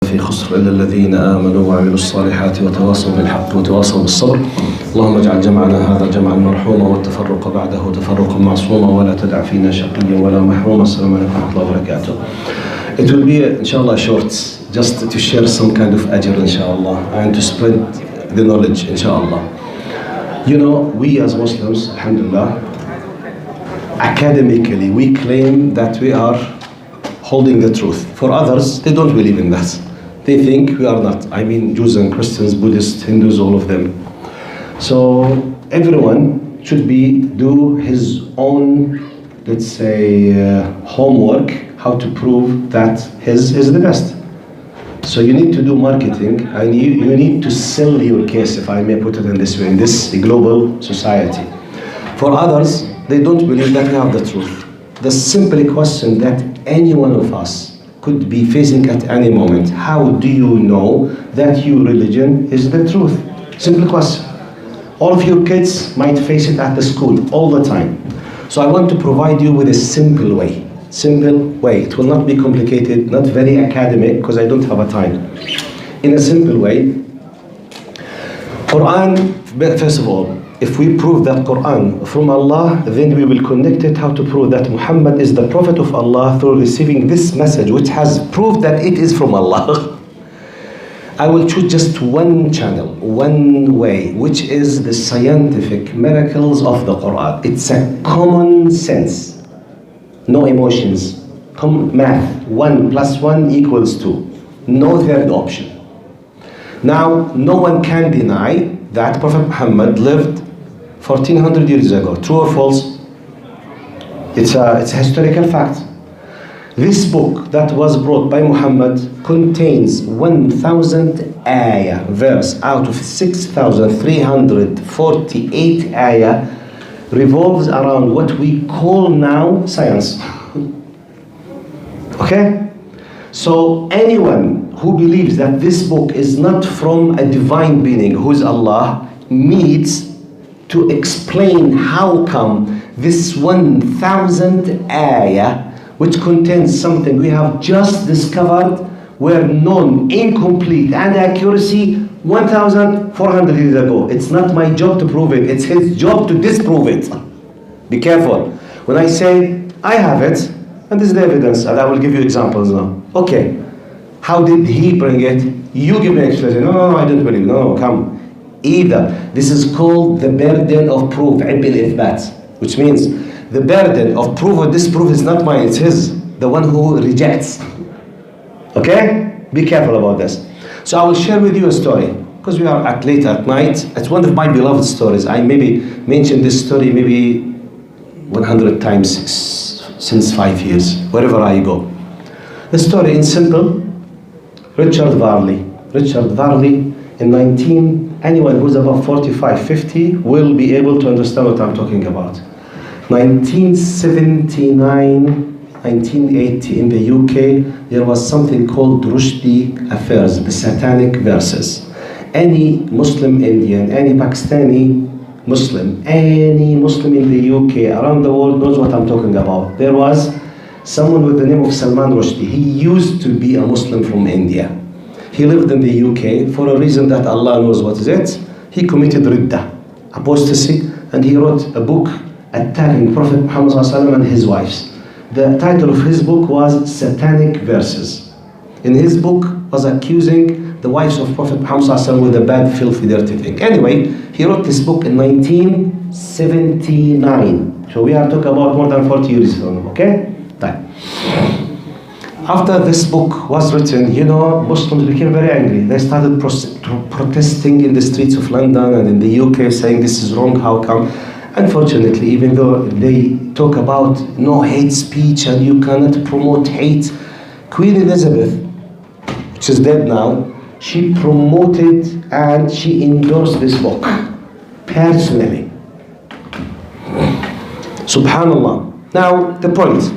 في خسر إلا الذين آمنوا وعملوا الصالحات وتواصوا بالحق وتواصوا بالصبر. اللهم اجعل جمعنا هذا جمعا مرحوما والتفرق بعده تفرقا معصوما ولا تدع فينا شقيا ولا محروما. السلام عليكم ورحمة الله وبركاته. It will be inshallah short, just to share some kind of ajr inshallah and to spread the knowledge inshallah. You know, we as Muslims, alhamdulillah, academically we claim that we are holding the truth. For others, they don't believe in that. They think we are not. I mean, Jews and Christians, Buddhists, Hindus, all of them. So everyone should do his own, let's say, homework, how to prove that his is the best. So you need to do marketing and you need to sell your case, if I may put it in this way, in this global society. For others, they don't believe that we have the truth. The simple question that any one of us could be facing at any moment: how do you know that your religion is the truth? Simple question. All of your kids might face it at the school all the time. So I want to provide you with a simple way. Simple way. It will not be complicated, not very academic, because I don't have a time. In a simple way, Quran, first of all, if we prove that Quran from Allah, then we will connect it how to prove that Muhammad is the Prophet of Allah through receiving this message, which has proved that it is from Allah. I will choose just one channel, one way, which is the scientific miracles of the Quran. It's a common sense, no emotions, math, 1 + 1 = 2, no third option. Now, no one can deny that Prophet Muhammad lived 1400 years ago. True or false? It's a historical fact. This book that was brought by Muhammad contains 1000 ayah, verse out of 6348 ayah, revolves around what we call now science. Okay? So anyone who believes that this book is not from a divine being who is Allah needs to explain how come this 1000 ayah, which contains something we have just discovered, were known incomplete and accuracy 1400 years ago. It's not my job to prove it, it's his job to disprove it. Be careful. When I say I have it, and this is the evidence, and I will give you examples now. Okay, how did he bring it? You give me an explanation. No, I don't believe. No, come. Either. This is called the burden of proof, which means the burden of proof or disproof is not mine, it's his, the one who rejects. Okay? Be careful about this. So I will share with you a story, because we are late at night. It's one of my beloved stories. I maybe mentioned this story maybe 100 times since 5 years, wherever I go. The story in simple: Richard Varley, in anyone who's above 45, 50 will be able to understand what I'm talking about. 1979, 1980 in the UK, there was something called Rushdie affairs, the satanic verses. Any Muslim Indian, any Pakistani Muslim, any Muslim in the UK, around the world knows what I'm talking about. There was someone with the name of Salman Rushdie. He used to be a Muslim from India. He lived in the UK for a reason that Allah knows what is it. He committed ridda, apostasy, and he wrote a book attacking Prophet Muhammad ﷺ and his wives. The title of his book was Satanic Verses. In his book was accusing the wives of Prophet Muhammad ﷺ with a bad, filthy, dirty thing. Anyway, he wrote this book in 1979. So we are talking about more than 40 years ago, okay? Time. After this book was written, you know, Muslims became very angry. They started protesting in the streets of London and in the UK, saying this is wrong, how come? Unfortunately, even though they talk about no hate speech and you cannot promote hate, Queen Elizabeth, which is dead now, she promoted and she endorsed this book personally. Subhanallah. Now, the point.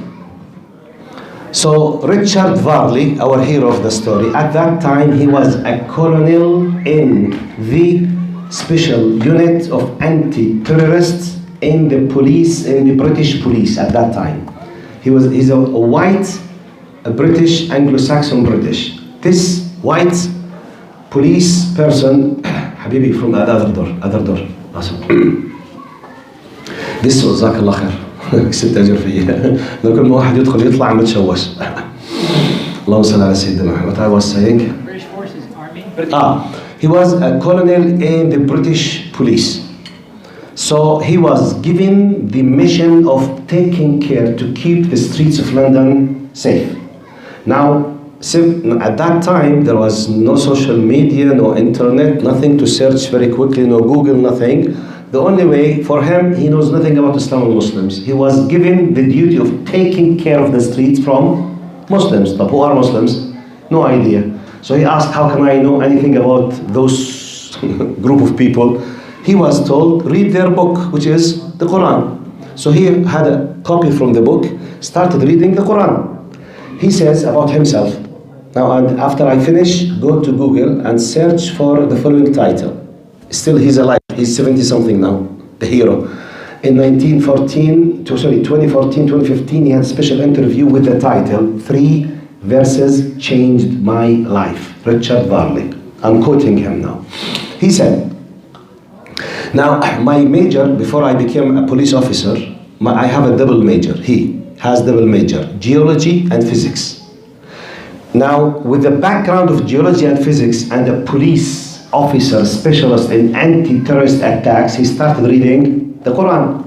So Richard Varley, our hero of the story, at that time he was a colonel in the special unit of anti-terrorists in the police, in the British police at that time. He's a white, a British, Anglo-Saxon British. This white police person. حبيبي from other door. This was جزاك الله خير. كسبت أجر فيه. لو كل ما واحد يدخل يطلع متشوش. اللهم صل على سيدنا محمد. What I was saying. British forces, army. He was a colonel in the British police. So he was given the mission of taking care to keep the streets of London safe. Now, at that time, there was no social media, no internet, nothing to search very quickly, no Google, nothing. The only way for him, he knows nothing about Islam and Muslims. He was given the duty of taking care of the streets from Muslims. But who are Muslims? No idea. So he asked, how can I know anything about those group of people? He was told, read their book, which is the Quran. So he had a copy from the book, started reading the Quran. He says about himself, now and after I finish, go to Google and search for the following title. Still he's alive, he's 70 something now, the hero. In 2014, 2015, he had a special interview with the title, 3 verses changed my life. Richard Varley. I'm quoting him now. He said, now my major, before I became a police officer, I have a double major. He has double major, geology and physics. Now with the background of geology and physics and a police officer specialist in anti-terrorist attacks, he started reading the Quran.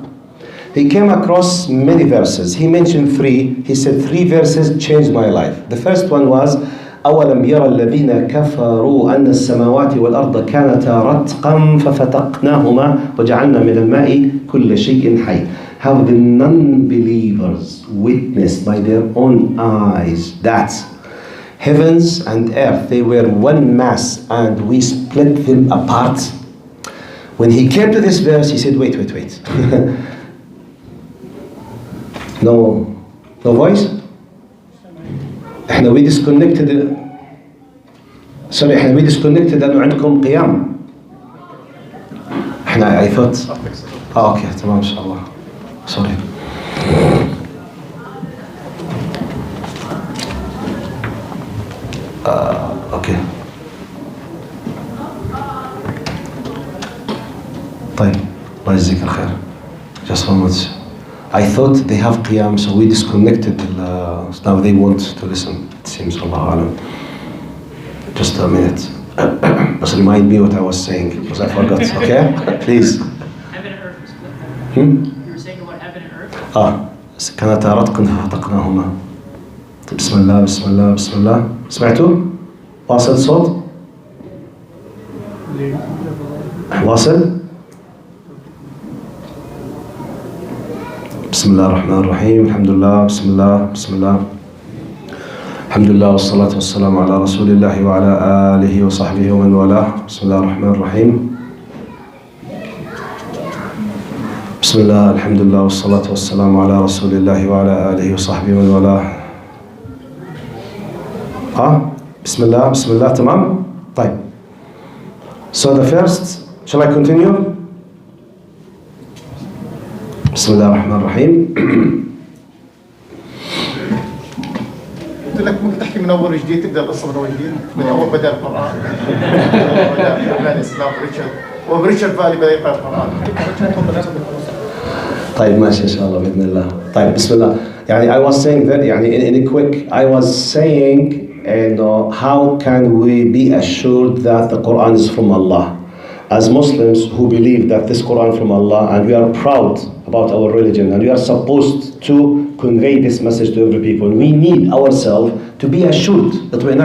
He came across many verses. He mentioned 3. He said 3 verses changed my life. The first one was أَوَلَمْ يَرَ الَّذِينَ كَفَرُوا أَنَّ السَّمَاوَاتِ وَالْأَرْضَ كَانَتَا رَتْقًا فَفَتَقْنَاهُمَا وَجَعَلْنَا مِنَ الْمَاءِ كُلَّ شَيْءٍ حَيٍّ. How the non-believers witnessed by their own eyes that heavens and earth, they were one mass and we split them apart. When he came to this verse, he said, wait. No voice? we disconnected لأنه عندكم قيام. I thought okay تمام إن شاء الله. Sorry. Okay. طيب الله يجزيك الخير. Just one minute. I thought they have qiyam, so we disconnected. Now they want to listen. It seems, Allahu Alam. Just a minute. Just remind me what I was saying, because I forgot. Okay? Please. Heaven and earth was split. You were saying about heaven and earth? كانتا رتقا ففتقناهما. بسم الله. سمعتوا؟ واصل الصوت؟ واصل؟ بسم الله الرحمن الرحيم. الحمد لله. بسم الله. الحمد لله والصلاة والسلام على رسول الله وعلى آله وصحبه ومن والاه. بسم الله الرحمن الرحيم. بسم الله الحمد لله والصلاة والسلام على رسول الله وعلى آله وصحبه ومن والاه. بسم الله تمام. طيب. So the first, shall I continue? بسم الله الرحمن الرحيم. قلت لك ممكن تحكي من اول وجديد، تبدا القصه من اول وجديد، من اول بدا القران. بدا الاسلام وريتشارد فالي بدا يقرا القران. طيب ماشي ان شاء الله باذن الله. طيب بسم الله. يعني I was saying that يعني in a quick I was saying how can we be assured that the Quran is from Allah? As Muslims who believe that this Quran from Allah, and we are proud about our religion, and we are supposed to convey this message to every people, we need ourselves to be assured that we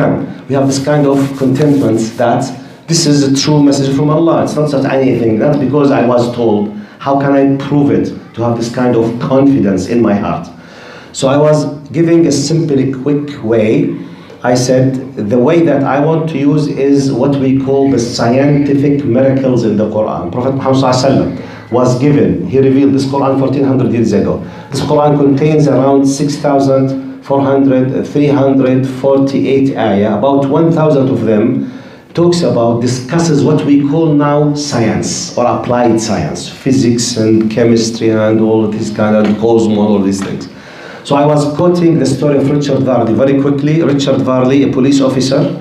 have this kind of contentment that this is a true message from Allah. It's not such anything, not because I was told. How can I prove it? To have this kind of confidence in my heart. So I was giving a simple, quick way. I said the way that I want to use is what we call the scientific miracles in the Quran. Prophet Muhammad ﷺ was given, he revealed this Quran 1400 years ago. This Quran contains around 348 ayah. About 1000 of them discusses what we call now science or applied science, physics and chemistry and all of this kind of cosmos, all these things. So I was quoting the story of Richard Varley very quickly. Richard Varley, a police officer,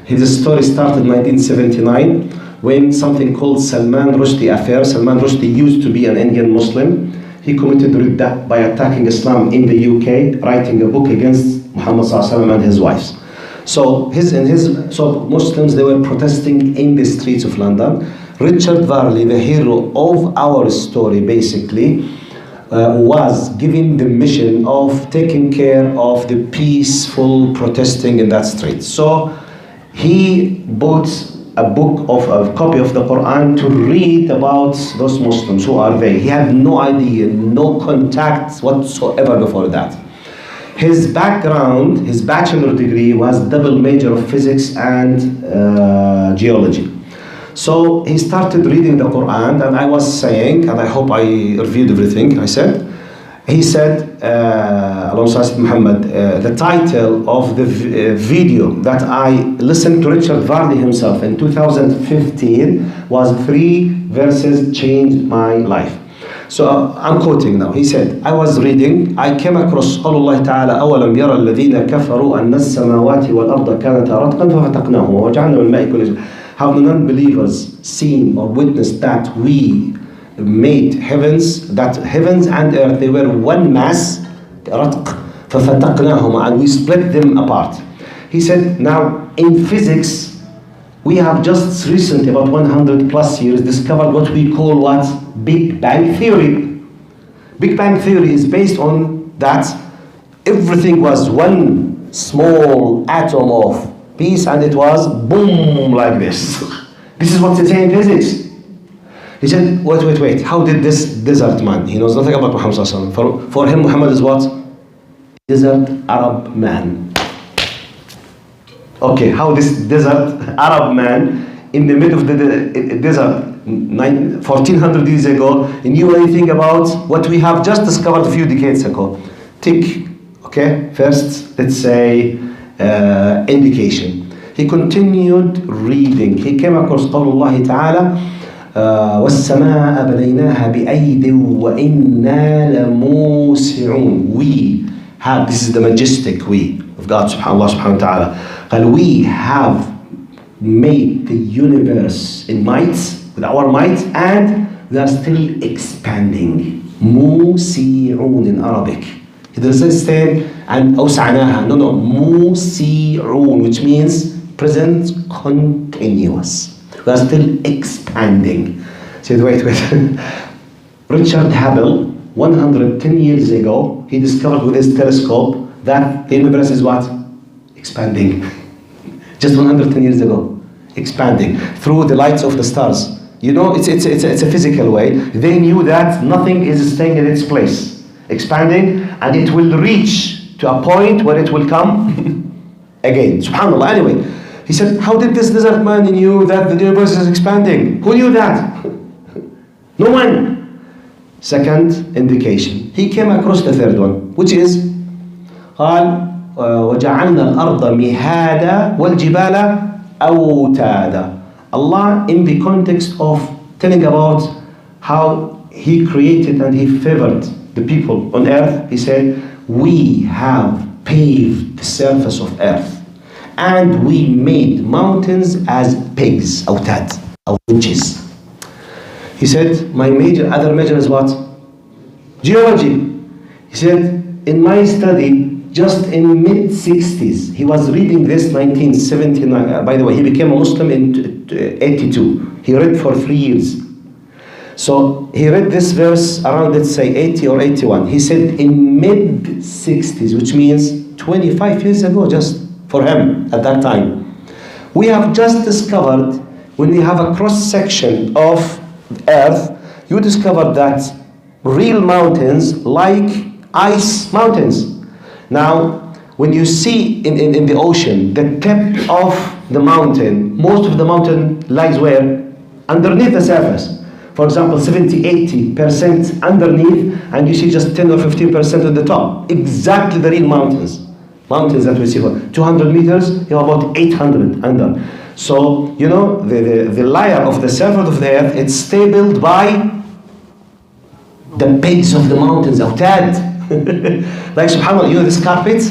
His story started in 1979 when something called Salman Rushdie affair. Salman Rushdie used to be an Indian Muslim. He committed ridda by attacking Islam in the UK, writing a book against Muhammad ﷺ and his wives. So Muslims, they were protesting in the streets of London. Richard Varley, the hero of our story, basically, was given the mission of taking care of the peaceful protesting in that street. So he bought a copy of the Quran to read about those Muslims. Who are they? He had no idea, no contact whatsoever before that. His background, his bachelor degree was double major of physics and geology. So he started reading the Quran, and I was saying, and I hope I reviewed everything I said. He said, Muhammad, the title of the video that I listened to Richard Varley himself in 2015 was 3 verses changed my life. So I'm quoting now. He said, I was reading, I came across قول الله تعالى أولم يرى الذين كفروا أن السماوات والأرض كانتا رتقا ففتقناهما وجعلنا من الماء كل شيء. Have the non-believers seen or witnessed that we made heavens and earth, they were one mass, رتق, ففتقناهما, and we split them apart. He said, now in physics, we have just recently, about 100 plus years, discovered what we call what? Big Bang Theory. Big Bang Theory is based on that everything was one small atom of peace, and it was boom like this. This is what they say in physics. He said, wait, how did this desert man, he knows nothing about Muhammad sallallahu alaihi wasallam. For him, Muhammad is what? Desert Arab man. Okay, how this desert Arab man in the middle of the desert 1400 years ago knew anything about what we have just discovered a few decades ago. Okay, first let's say indication. He continued reading. He came across قول الله تعالى والسماء بنيناها بأيد وإنا لموسعون. We have, this is the majestic we of God subhanahu wa ta'ala. And we have made the universe in might, with our might, and we are still expanding. موسعون in Arabic. He doesn't say and أوسعناها. No, موسعون, which means present continuous. We are still expanding. He said, wait. Richard Hubble, 110 years ago, he discovered with his telescope that the universe is what? Expanding. Just 110 years ago. Expanding. Through the lights of the stars. You know, it's a physical way. They knew that nothing is staying in its place. Expanding, and it will reach to a point where it will come again. SubhanAllah. Anyway, he said, how did this desert man knew that the universe is expanding? Who knew that? No one. Second indication. He came across the third one, which is قال وجعلنا الأرض مهادا والجبال أوتادا. Allah, in the context of telling about how He created and He favored the people on earth, He said, we have paved the surface of earth and we made mountains as pegs, أوتاد, or wedges. He said, my other major is what? Geology. He said, in my study, just in mid-60s, he was reading this 1979. By the way, he became a Muslim in 82. He read for 3 years. So he read this verse around, let's say, 80 or 81. He said in mid-60s, which means 25 years ago, just for him at that time. We have just discovered, when we have a cross-section of earth, you discover that real mountains like ice mountains. Now, when you see in the ocean, the tip of the mountain, most of the mountain lies where? Underneath the surface. For example, 70-80% underneath, and you see just 10 or 15% at the top. Exactly the real mountains. Mountains that we see for 200 meters, you have about 800 under. So, you know, the layer of the surface of the earth, it's stabilized by the peaks of the mountains, أوتاد. Like subhanAllah, you know this carpet?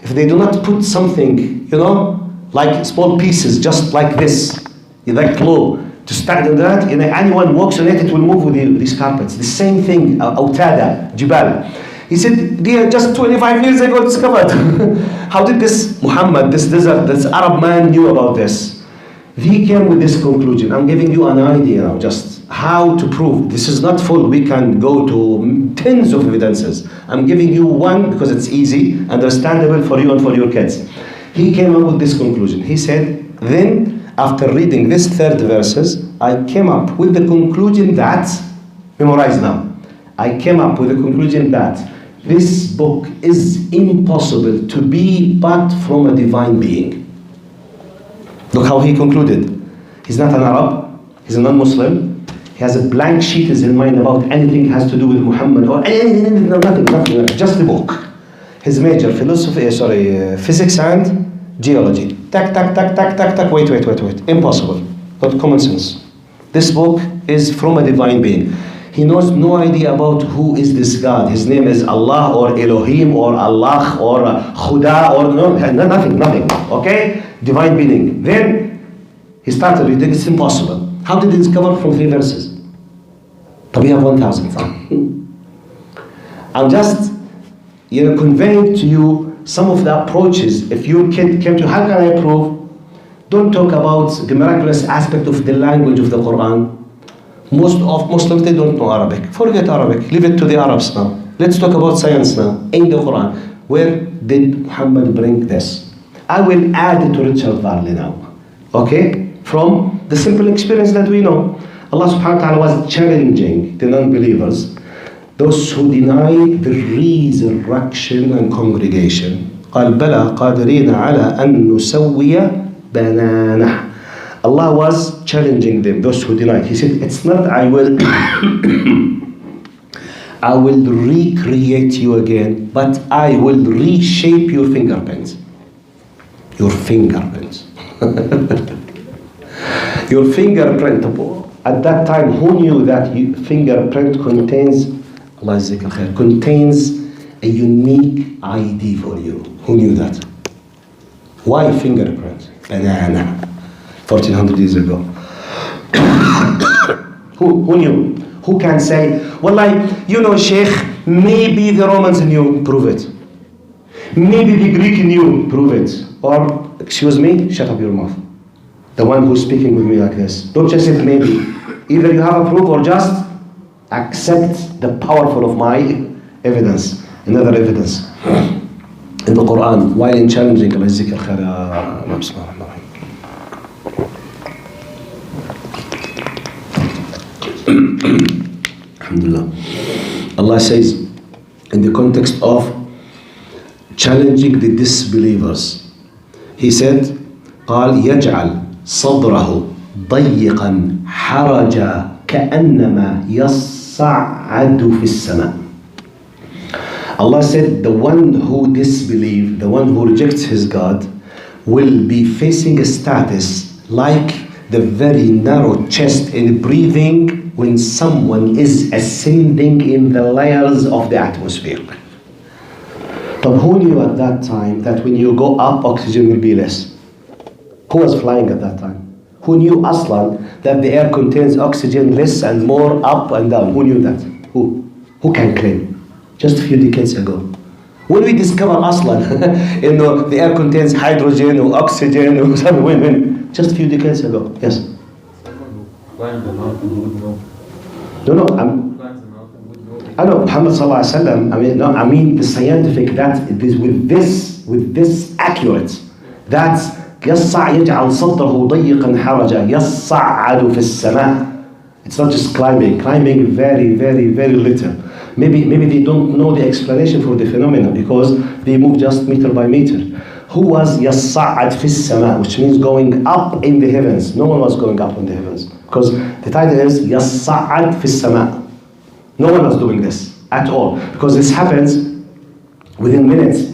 If they do not put something, you know, like small pieces, just like this, like glue. To stand on that, anyone walks on it, it will move with these carpets. The same thing, Autada, Jibal. He said, they are just 25 years ago discovered. How did this Muhammad, this desert, this Arab man knew about this? He came with this conclusion. I'm giving you an idea now, just how to prove. This is not full. We can go to tens of evidences. I'm giving you one because it's easy, understandable for you and for your kids. He came up with this conclusion. He said, then after reading this third verses, I came up with the conclusion that, memorize now, I came up with the conclusion that this book is impossible to be but from a divine being. Look how he concluded. He's not an Arab, he's a non-Muslim, he has a blank sheet in his mind about anything has to do with Muhammad or anything, nothing, just the book. His major, physics and geology. Wait. Impossible. Not common sense. This book is from a divine being. He knows no idea about who is this God. His name is Allah or Elohim or Allah or Khuda or nothing. Okay? Divine being. Then he started reading. It's impossible. How did he discover from 3 verses? But we have 1,000. I'm just conveying to you some of the approaches. If your kid came to, how can I prove? Don't talk about the miraculous aspect of the language of the Quran. Most of Muslims, they don't know Arabic. Forget Arabic. Leave it to the Arabs now. Let's talk about science now. In the Quran, where did Muhammad bring this? I will add it to Richard Varley now. Okay? From the simple experience that we know. Allah subhanahu wa ta'ala was challenging the non-believers, those who deny the resurrection and congregation. قال بلى قادرين على أن نسوي بنانه. Allah was challenging them, those who denied. He said, it's not I will recreate you again, but I will reshape your fingerprints. Your fingerprints. Your fingerprint. At that time, who knew that fingerprint contains a unique ID for you? Who knew that? Why fingerprint? Banana. 1400 years ago. Who knew? Who can say, well, Sheikh, maybe the Romans knew, prove it. Maybe the Greek knew, prove it. Or, excuse me, shut up your mouth. The one who's speaking with me like this. Don't just say maybe. Either you have a proof or just accept the powerful of my evidence, another evidence. In the Quran, while in challenging, Alhamdulillah. Allah says, in the context of challenging the disbelievers, He said, قال يجعل صدره ضيقا حرجا كأنما يصعد في السماء. Allah said, the one who disbelieves, the one who rejects his God, will be facing a status like the very narrow chest in breathing when someone is ascending in the layers of the atmosphere. But who knew at that time that when you go up, oxygen will be less? Who was flying at that time? Who knew aslan that the air contains oxygen less and more up and down? Who knew that? Who can claim? Just a few decades ago. When we discover aslan, the air contains hydrogen or oxygen or something, just a few decades ago. Yes? I know Muhammad sallallahu alaihi wasallam. I mean the scientific that with this accurate. That's يجعل صدره ضيقا حرجا يصعد في السماء. It's not just climbing very, very, very little. Maybe they don't know the explanation for the phenomena because they move just meter by meter. Who was يصعد في السماء, which means going up in the heavens. No one was going up in the heavens because the title is يصعد في السماء. No one was doing this at all because this happens within minutes.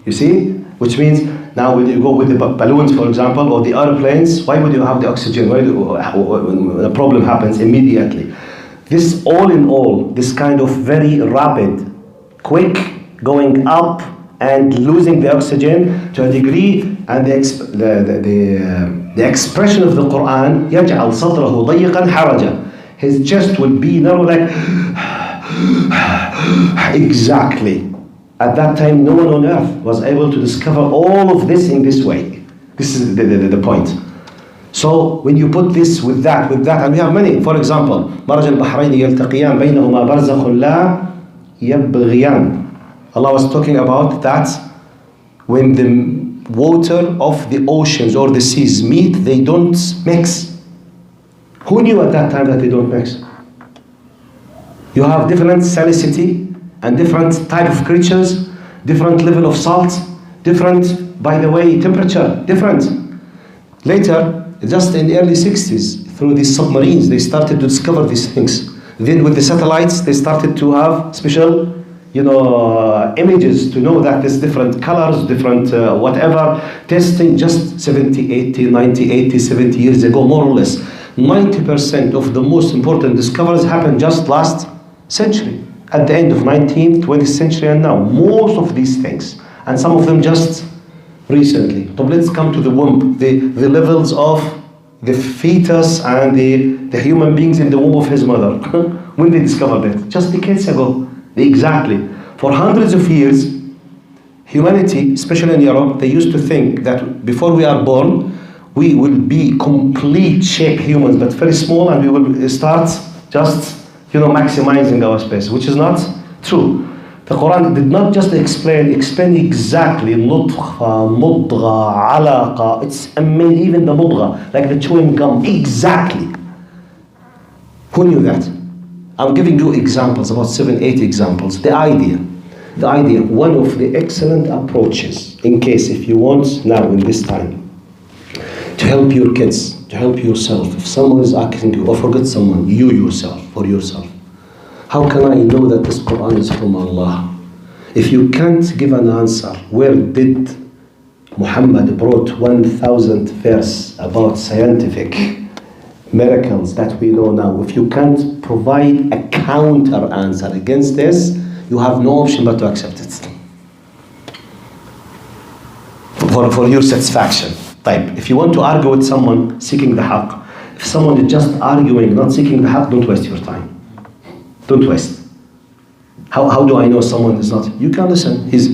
You see? Which means now when you go with the balloons, for example, or the airplanes, why would you have the oxygen? When a problem happens immediately. This all in all, this kind of very rapid, quick going up and losing the oxygen to a degree and the expression of the Quran يجعل صدره ضيقا حرجا. His chest will be narrow like exactly. At that time, no one on earth was able to discover all of this in this way. This is the point. So when you put this with that, and we have many. For example, مرج البحرين يلتقيان بينهما برزخ لا يبغيان. Allah was talking about that when the water of the oceans or the seas meet, they don't mix. Who knew at that time that they don't mix? You have different salicity and different type of creatures, different level of salt, different, by the way, temperature, different. Later, just in the early 60s, through these submarines, they started to discover these things. Then with the satellites, they started to have special, images to know that there's different colors, different whatever. Testing just 70, 80, 90, 80, 70 years ago, more or less. 90% of the most important discoveries happened just last century. At the end of 19th, 20th century and now. Most of these things. And some of them just recently. But let's come to the womb. The levels of the fetus and the human beings in the womb of his mother. When they discovered it? Just decades ago. Exactly. For hundreds of years, humanity, especially in Europe, they used to think that before we are born, we will be complete shape humans, but very small, and we will start just, maximizing our space, which is not true. The Quran did not just explain exactly nutfa, mudgha, alaqa. It's amazing, even the mudgha, like the chewing gum, exactly. Who knew that? I'm giving you examples, about 7, 8 examples. The idea, one of the excellent approaches, in case if you want now in this time, to help your kids, to help yourself. If someone is asking you, or forget someone, you yourself, for yourself. How can I know that this Quran is from Allah? If you can't give an answer, where did Muhammad brought 1,000 verse about scientific miracles that we know now? If you can't provide a counter answer against this, you have no option but to accept it. For your satisfaction. If you want to argue with someone seeking the haqq, if someone is just arguing, not seeking the haqq, don't waste your time. Don't waste. How do I know someone is not? You can listen. He's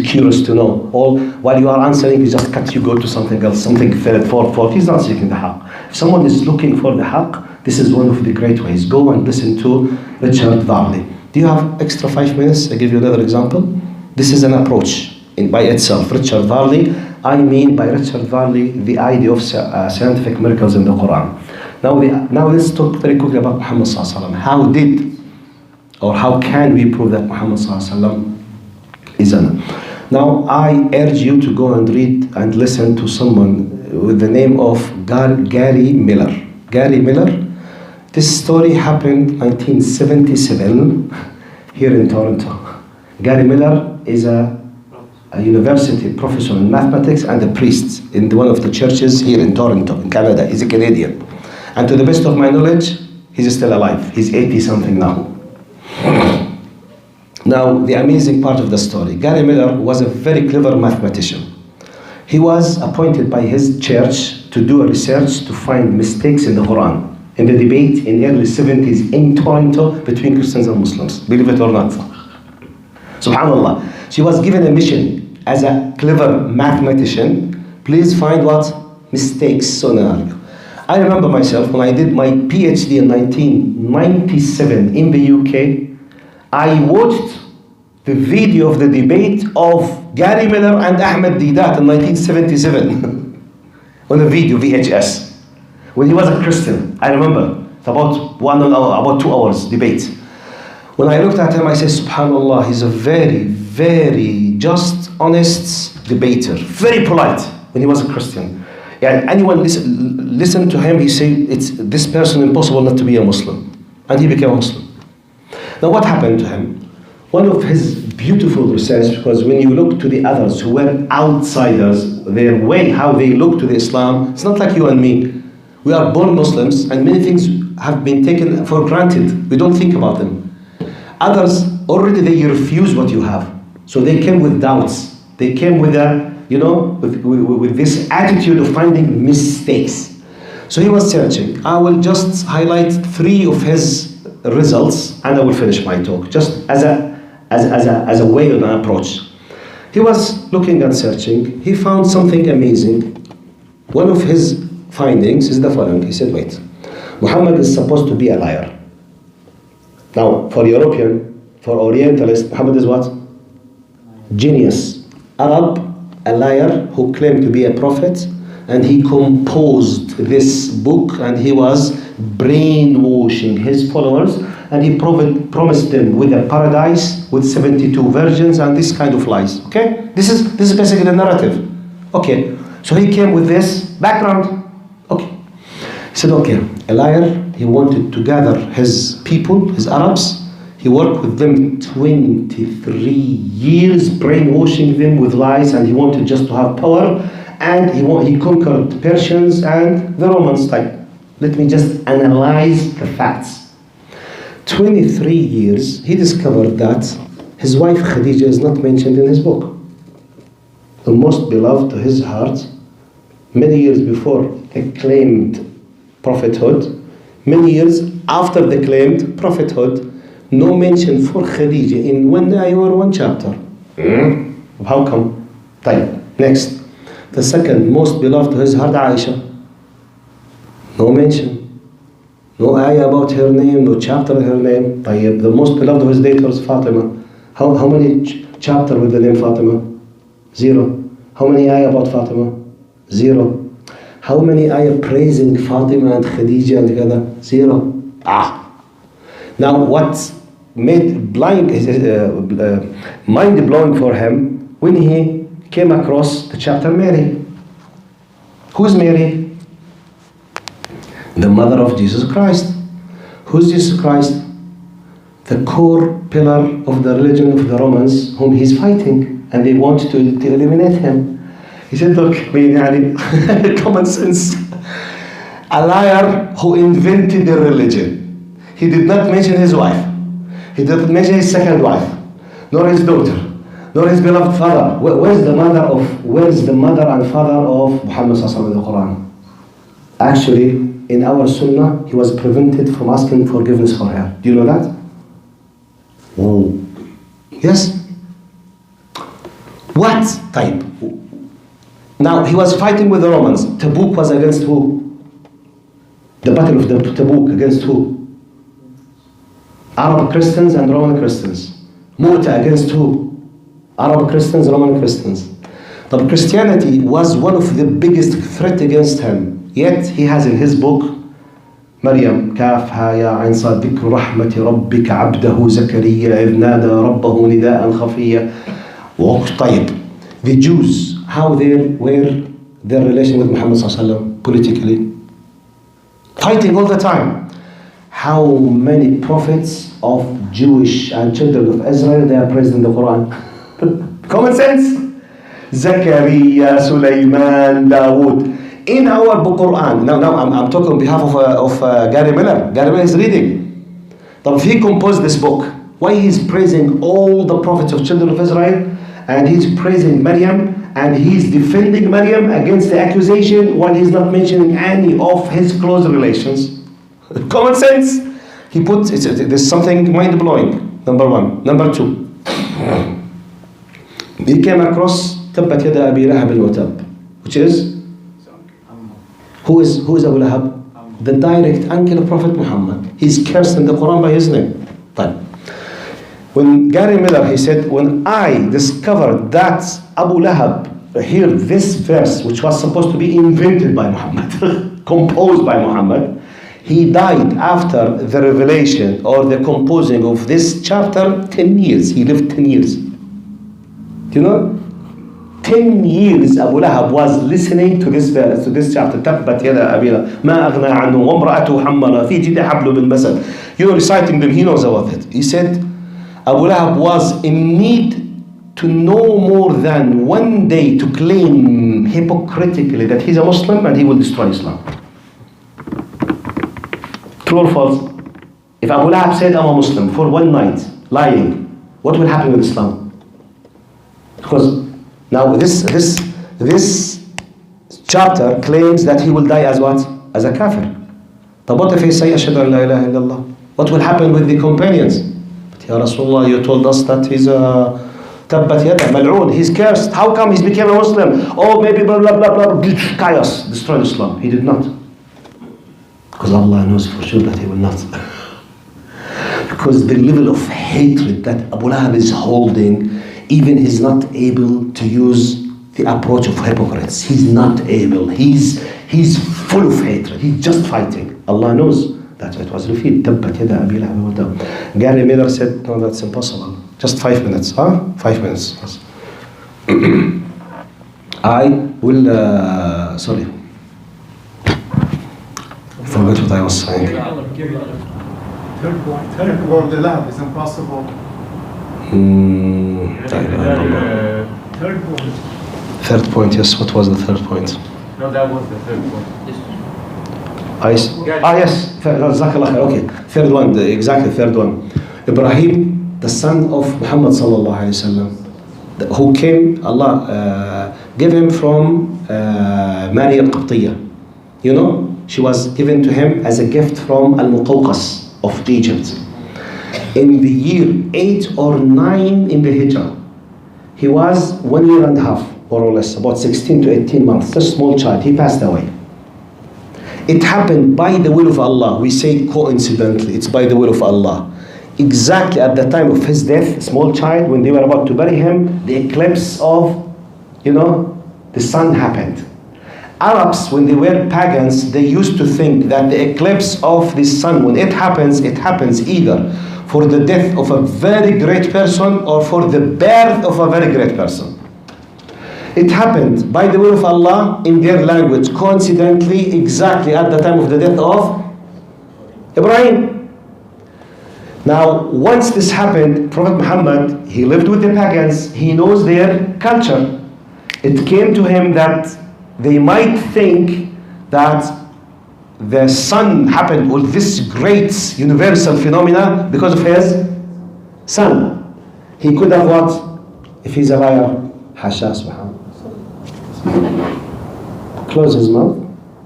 curious to know. Or while you are answering, he just cut you, go to something else, something third, fourth. He's not seeking the haqq. If someone is looking for the haqq, this is one of the great ways. Go and listen to Richard Varley. Do you have extra 5 minutes? I give you another example. This is an approach by itself. Richard Varley. I mean by Richard Varley the idea of scientific miracles in the Quran. Now let's talk very quickly about Muhammad Sallallahu Alaihi Wasallam. How can we prove that Muhammad Sallallahu Alaihi Wasallam is Allah? Now I urge you to go and read and listen to someone with the name of Gary Miller. Gary Miller. This story happened 1977 here in Toronto. Gary Miller is a university professor in mathematics and a priest in one of the churches here in Toronto, in Canada. He's a Canadian. And to the best of my knowledge, he's still alive. He's 80-something now. Now, the amazing part of the story. Gary Miller was a very clever mathematician. He was appointed by his church to do a research to find mistakes in the Quran, in the debate in early 70s in Toronto between Christians and Muslims. Believe it or not. Subhanallah. She was given a mission as a clever mathematician. Please find what? Mistakes scenario. I remember myself when I did my PhD in 1997 in the UK, I watched the video of the debate of Gary Miller and Ahmed Deedat in 1977 on a video, VHS, when he was a Christian. I remember, it's about 1 hour, about 2 hours debate. When I looked at him, I said, subhanallah, he's a very, very just, honest debater, very polite when he was a Christian. Yeah, anyone listen to him, he said, it's this person impossible not to be a Muslim. And he became a Muslim. Now what happened to him? One of his beautiful research, because when you look to the others who were outsiders, their way, how they look to the Islam, it's not like you and me. We are born Muslims and many things have been taken for granted. We don't think about them. Others, already they refuse what you have. So they came with doubts. They came with a with this attitude of finding mistakes. So he was searching. I will just highlight 3 of his results and I will finish my talk, just as a way of an approach. He was looking and searching. He found something amazing. One of his findings is the following. He said, wait, Muhammad is supposed to be a liar. Now, for Orientalist, Muhammad is what? Genius. Arab, a liar who claimed to be a prophet, and he composed this book and he was brainwashing his followers, and he promised them with a paradise with 72 virgins and this kind of lies. Okay? This is basically the narrative. Okay. So he came with this background. Okay. He said, okay, a liar, he wanted to gather his people, his Arabs. He worked with them 23 years, brainwashing them with lies, and he wanted just to have power. And he conquered Persians and the Romans type. Let me just analyze the facts. 23 years, he discovered that his wife Khadija is not mentioned in his book. The most beloved to his heart, many years before the claimed prophethood, many years after the claimed prophethood, no mention for Khadija in one ayah or one chapter. How come? Type. Next. The second most beloved to his heart, Aisha. No mention. No ayah about her name, no chapter of her name. The most beloved of his daughters, Fatima. How many chapter with the name Fatima? 0. How many ayah about Fatima? 0. How many ayah praising Fatima and Khadija and together? 0. Now what made mind-blowing for him when he came across the chapter Mary. Who's Mary? The mother of Jesus Christ. Who's Jesus Christ? The core pillar of the religion of the Romans, whom he's fighting, and they want to eliminate him. He said, look, common sense. A liar who invented the religion. He did not mention his wife. He did not mention his second wife, nor his daughter, nor his beloved father. Where's the mother and father of Muhammad in the Quran? Actually, in our Sunnah, he was prevented from asking forgiveness for her. Do you know that? Oh. Yes? What type? Now, he was fighting with the Romans. Tabuk was against who? The battle of the Tabuk against who? Arab Christians and Roman Christians. Mu'tah against who? Arab Christians, Roman Christians. But Christianity was one of the biggest threat against him. Yet he has in his book, مريم كافها يا عين صاد ذكر رحمة ربك عبده زكريا إذ نادى ربه نداء خفيا. طيب, the Jews, how were their relation with Muhammad politically? Fighting all the time. How many prophets of Jewish and children of Israel they are praised in the Quran? Common sense. Zakaria, Sulaiman, Dawood. In our book Quran, now I'm talking on behalf of Gary Miller. Gary Miller is reading. But if he composed this book, why he's praising all the prophets of children of Israel, and he's praising Maryam, and he's defending Maryam against the accusation while he's not mentioning any of his close relations? Common sense. He puts there's something mind-blowing. Number one. Number two. He came across تبت يد أبي لهب وتب, which is who is Abu Lahab? The direct uncle of Prophet Muhammad. He's cursed in the Quran by his name. But when Gary Miller, he said, when I discovered that Abu Lahab heard this verse, which was supposed to be invented by Muhammad, composed by Muhammad, he died after the revelation or the composing of this chapter 10 years. He lived 10 years. Do you know? 10 years Abu Lahab was listening to this verse, to this chapter. تبت يدا أبي لهب ما أغنى عنه وامرأته حمالة في جيدها حبل من مسد. You know, reciting them, he knows about it. He said Abu Lahab was in need to no more than one day to claim hypocritically that he's a Muslim and he will destroy Islam. True or false? If Abu Lahab said I'm a Muslim for one night, lying, what will happen with Islam? Because now this this chapter claims that he will die as what? As a kafir. But what if he say ashhadu an la ilaha illallah? What will happen with the companions? But Ya Rasulullah, you told us that he's a tabbat yada, mal'oon, he's cursed. How come he's became a Muslim? Oh, maybe blah blah blah blah, chaos, destroyed Islam. He did not. Because Allah knows for sure that he will not. Because the level of hatred that Abu Lahab is holding, even he's not able to use the approach of hypocrites. He's not able. He's full of hatred. He's just fighting. Allah knows. That's why it was revealed. Tabbat yada Abi Lahab wa tab. Gary Miller said, no, that's impossible. Just 5 minutes, huh? 5 minutes. Yes. I will, sorry. I forgot what I was saying. Third point, the lab is impossible. Third point, yes. What was the third point? No, that was the third point. Yes. Okay. Third one, exactly third one. Ibrahim, the son of Muhammad sallallahu alaihi wasallam, who came, Allah gave him from Maria al-Qibtiyya. You know, she was given to him as a gift from Al-Muqawqas of Egypt. In the year 8 or 9 in the Hijrah, he was 1 year and a half, more or less, about 16 to 18 months, a small child. He passed away. It happened by the will of Allah. We say coincidentally, it's by the will of Allah. Exactly at the time of his death, small child, when they were about to bury him, the eclipse of, the sun happened. Arabs, when they were pagans, they used to think that the eclipse of the sun, when it happens either for the death of a very great person or for the birth of a very great person. It happened by the will of Allah in their language, coincidentally, exactly at the time of the death of Ibrahim. Now, once this happened, Prophet Muhammad, he lived with the pagans, he knows their culture. It came to him that they might think that the sun happened with this great universal phenomena because of his son. He could have what? If he's a liar, hasha subhanallah. Close his mouth,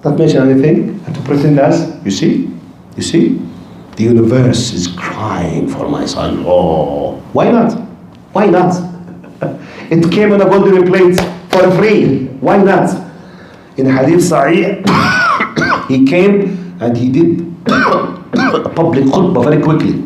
not mention anything, and to pretend as, you see, the universe is crying for my son. Oh, why not? Why not? It came on a golden plate for free. Why not? In Hadith Sahih, he came and he did a public khutbah very quickly.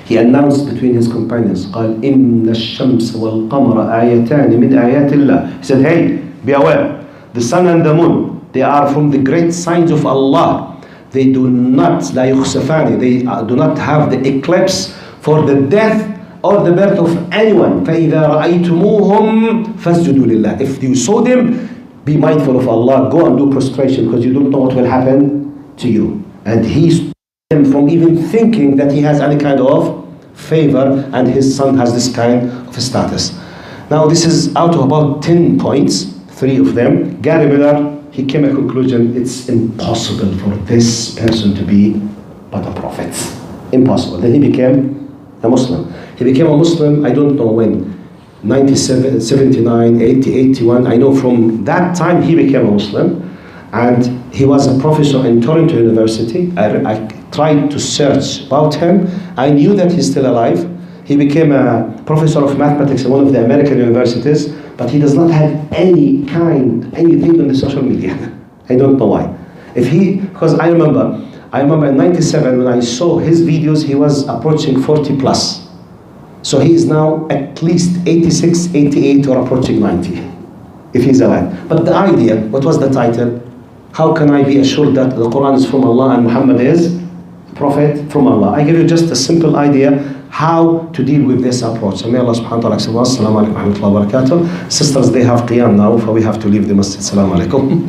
He announced between his companions, قال إن الشمس والقمر آيتان من آيات الله. He said, hey, be aware, the sun and the moon, they are from the great signs of Allah. They do not, لا يخسفان, they do not have the eclipse for the death or the birth of anyone. فإذا رأيتموهم فاسجدوا لله. If you saw them, be mindful of Allah, go and do prostration because you don't know what will happen to you. And he stopped him from even thinking that he has any kind of favor and his son has this kind of status. Now this is out of about 10 points, 3 of them. Gary Miller, he came to a conclusion, it's impossible for this person to be but a prophet. Impossible. Then he became a Muslim. He became a Muslim, I don't know when, 97, 79, 80, 81. I know from that time he became a Muslim. And he was a professor in Toronto University. I tried to search about him. I knew that he's still alive. He became a professor of mathematics at one of the American universities, but he does not have anything on the social media. I don't know why. Because I remember in 97 when I saw his videos, he was approaching 40 plus. So he is now at least 86, 88 or approaching 90, if he's alive. But the idea, what was the title? How can I be assured that the Quran is from Allah and Muhammad is prophet from Allah? I give you just a simple idea how to deal with this approach. So may Allah subhanahu wa ta'ala accept us. Assalamu alaikum wa rahmatullahi wa barakatuh. Sisters, they have qiyam now, so we have to leave the masjid. Assalamu alaikum.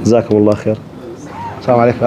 Jazakumullah khair. Assalamu alaikum.